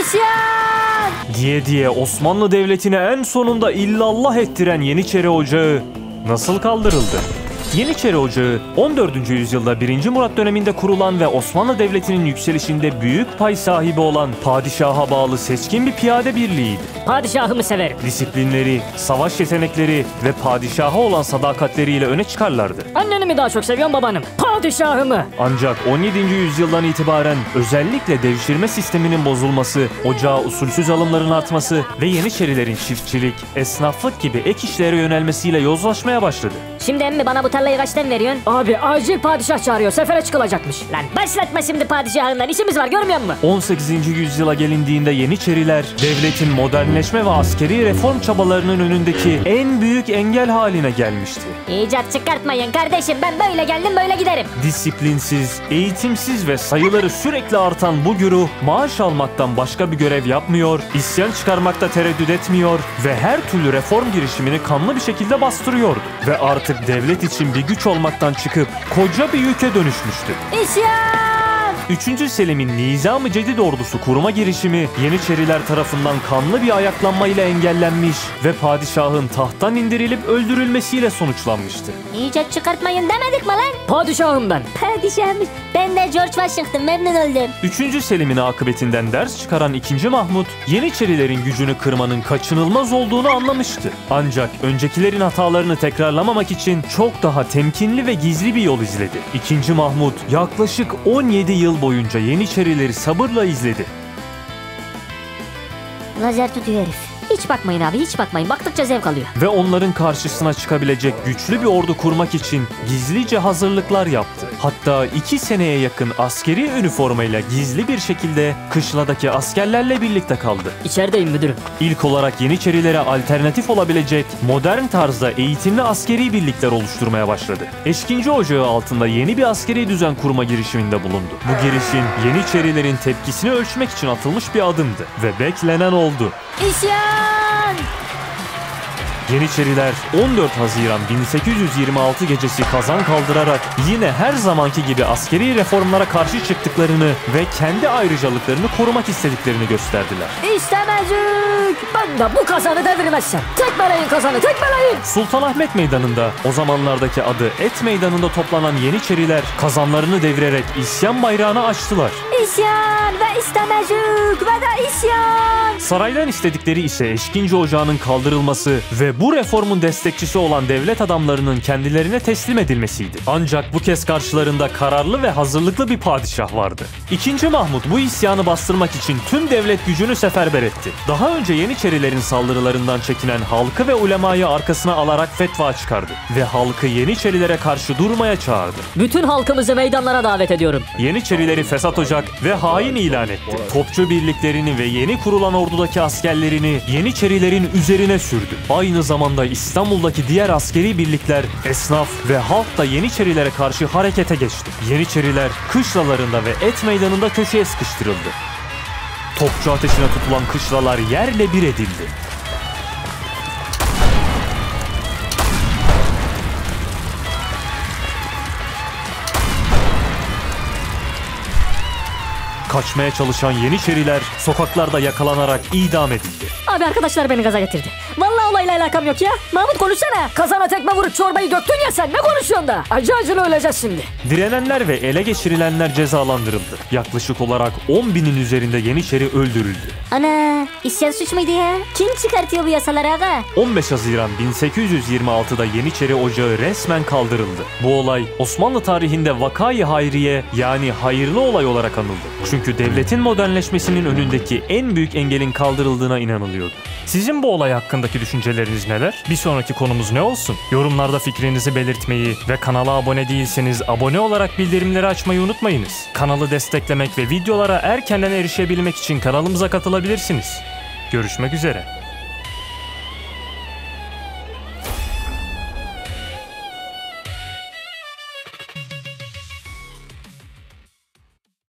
İsyan! Diye Osmanlı Devleti'ne en sonunda illallah ettiren Yeniçeri Ocağı nasıl kaldırıldı? Yeniçeri Ocağı 14. yüzyılda 1. Murat döneminde kurulan ve Osmanlı Devleti'nin yükselişinde büyük pay sahibi olan padişaha bağlı seçkin bir piyade birliğiydi. Padişahımı severim. Disiplinleri, savaş yetenekleri ve padişaha olan sadakatleriyle öne çıkarlardı. Anneni mi daha çok seviyorsun babanım? Padişahımı. Ancak 17. yüzyıldan itibaren özellikle devşirme sisteminin bozulması, ocağa usulsüz alımların artması ve Yeniçerilerin çiftçilik, esnaflık gibi ek işlere yönelmesiyle yozlaşmaya başladı. Şimdi emmi bana bu tarlayı kaçtan veriyorsun? Abi acil padişah çağırıyor, sefere çıkılacakmış. Lan başlatma şimdi padişahından, işimiz var görmüyor musun? 18. yüzyıla gelindiğinde Yeniçeriler devletin modernleşme ve askeri reform çabalarının önündeki en büyük engel haline gelmişti. İcat çıkartmayın kardeşim, ben böyle geldim böyle giderim. Disiplinsiz, eğitimsiz ve sayıları sürekli artan bu güruh maaş almaktan başka bir görev yapmıyor, isyan çıkarmakta tereddüt etmiyor ve her türlü reform girişimini kanlı bir şekilde bastırıyordu. Ve artık devlet için bir güç olmaktan çıkıp koca bir yüke dönüşmüştü. İsyan! 3. Selim'in Nizam-ı Cedid ordusu kurma girişimi Yeniçeriler tarafından kanlı bir ayaklanmayla engellenmiş ve padişahın tahttan indirilip öldürülmesiyle sonuçlanmıştı. İcat çıkartmayın demedik mi lan? Padişahım ben. Padişahım. Ben de George Washington, memnun oldum. 3. Selim'in akıbetinden ders çıkaran 2. Mahmut, Yeniçerilerin gücünü kırmanın kaçınılmaz olduğunu anlamıştı. Ancak öncekilerin hatalarını tekrarlamamak için çok daha temkinli ve gizli bir yol izledi. 2. Mahmut yaklaşık 17 yıl boyunca Yeniçerileri sabırla izledi. Lazer tutuyor herif. Hiç bakmayın abi, hiç bakmayın. Baktıkça zevk alıyor. Ve onların karşısına çıkabilecek güçlü bir ordu kurmak için gizlice hazırlıklar yaptı. Hatta 2 seneye yakın askeri üniformayla gizli bir şekilde kışladaki askerlerle birlikte kaldı. İçerideyim müdürüm. İlk olarak Yeniçerilere alternatif olabilecek modern tarzda eğitimli askeri birlikler oluşturmaya başladı. Eşkinci Ocağı altında yeni bir askeri düzen kurma girişiminde bulundu. Bu girişim Yeniçerilerin tepkisini ölçmek için atılmış bir adımdı ve beklenen oldu. İsyan! Yeniçeriler 14 Haziran 1826 gecesi kazan kaldırarak yine her zamanki gibi askeri reformlara karşı çıktıklarını ve kendi ayrıcalıklarını korumak istediklerini gösterdiler. İstemezük! Ben de bu kazanı devirmezsem. Tekmeleyin kazanı, tekmeleyin! Sultanahmet Meydanı'nda, o zamanlardaki adı Et Meydanı'nda toplanan Yeniçeriler kazanlarını devirerek isyan bayrağını açtılar. İsyan ve istemezük ve de isyan! Saraydan istedikleri ise Eşkinci Ocağı'nın kaldırılması ve bu reformun destekçisi olan devlet adamlarının kendilerine teslim edilmesiydi. Ancak bu kez karşılarında kararlı ve hazırlıklı bir padişah vardı. 2. Mahmut bu isyanı bastırmak için tüm devlet gücünü seferber etti. Daha önce Yeniçerilerin saldırılarından çekinen halkı ve ulemayı arkasına alarak fetva çıkardı ve halkı Yeniçerilere karşı durmaya çağırdı. Bütün halkımızı meydanlara davet ediyorum. Yeniçerileri fesat ocak ve hain ilan etti. Topçu birliklerini ve yeni kurulan ordudaki askerlerini Yeniçerilerin üzerine sürdü. Aynı zamanda İstanbul'daki diğer askeri birlikler, esnaf ve halk da Yeniçerilere karşı harekete geçti. Yeniçeriler kışlalarında ve Et Meydanı'nda köşeye sıkıştırıldı. Topçu ateşine tutulan kışlalar yerle bir edildi. Kaçmaya çalışan Yeniçeriler sokaklarda yakalanarak idam edildi. Abi arkadaşlar beni gaza getirdi. Vallahi olayla alakam yok ya. Mahmut konuşsana. Kazana tekme vurup çorbayı döktün ya sen. Ne konuşuyorsun da? Acı acılı öleceğiz şimdi. Direnenler ve ele geçirilenler cezalandırıldı. Yaklaşık olarak 10.000'in üzerinde Yeniçeri öldürüldü. Ana, isyan suç muydu ya? Kim çıkartıyor bu yasaları aga? 15 Haziran 1826'da Yeniçeri Ocağı resmen kaldırıldı. Bu olay Osmanlı tarihinde Vakayı Hayriye, yani hayırlı olay olarak anıldı. Çünkü devletin modernleşmesinin önündeki en büyük engelin kaldırıldığına inanılıyordu. Sizin bu olay hakkındaki düşünceleriniz neler? Bir sonraki konumuz ne olsun? Yorumlarda fikrinizi belirtmeyi ve kanala abone değilseniz abone olarak bildirimleri açmayı unutmayınız. Kanalı desteklemek ve videolara erkenden erişebilmek için kanalımıza katılabilirsiniz. Görüşmek üzere.